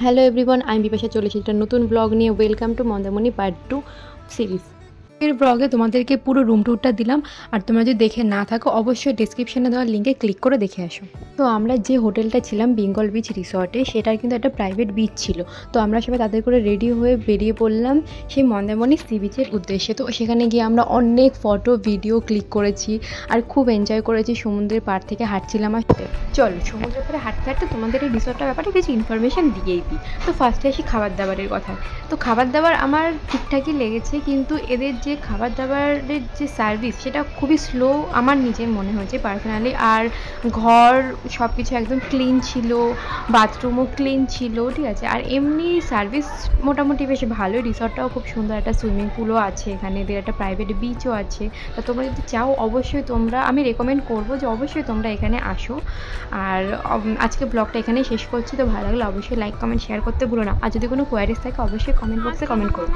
Hello everyone, আমি বিপাশা চলে এসেছি একটা নতুন ব্লগ নিয়ে। Welcome to Mandarmani part 2 series. এর ব্লগে তোমাদেরকে পুরো রুম ট্যুরটা দিলাম, আর তোমরা যদি দেখে না থাকো অবশ্যই ডেসক্রিপশনে দেওয়া লিঙ্কে ক্লিক করে দেখে আসো। তো আমরা যে হোটেলটা ছিলাম বেঙ্গল বিচ রিসর্টে, সেটার কিন্তু একটা প্রাইভেট বিচ ছিল। তো আমরা সবাই তাদের করে রেডি হয়ে বেরিয়ে পড়লাম সেই মন্দারমণি সি বিচের উদ্দেশ্যে। তো সেখানে গিয়ে আমরা অনেক ফটো ভিডিও ক্লিক করেছি আর খুব এনজয় করেছি। সমুদ্রের পাড় থেকে হাঁটছিলাম। আর চলো সমুদ্রের পাড়ে হাঁটতে হাঁটতে তোমাদের এই রিসর্টটার ব্যাপারে কিছু ইনফরমেশান দিয়েই দিই। তো ফার্স্টে আসি খাবার দাবারের কথা। তো খাবার দাবার আমার ঠিকঠাকই লেগেছে, কিন্তু এদের যে খাবার দাবারের যে সার্ভিস সেটা খুবই স্লো আমার নিজের মনে হয়েছে পার্সোনালি। আর ঘর সব কিছু একদম ক্লিন ছিল, বাথরুমও ক্লিন ছিল, ঠিক আছে। আর এমনি সার্ভিস মোটামুটি বেশ ভালোই। রিসর্টটাও খুব সুন্দর, একটা সুইমিং পুলও আছে এখানে, এদের একটা প্রাইভেট বিচও আছে। তা তোমরা যদি চাও অবশ্যই আমি রেকমেন্ড করবো যে অবশ্যই তোমরা এখানে আসো। আর আজকে ব্লগটা এখানেই শেষ করছি। তো ভালো লাগলে অবশ্যই লাইক কমেন্ট শেয়ার করতে ভুলো না। আর যদি কোনো কোয়ারিজ থাকে অবশ্যই কমেন্ট বক্সে কমেন্ট করো।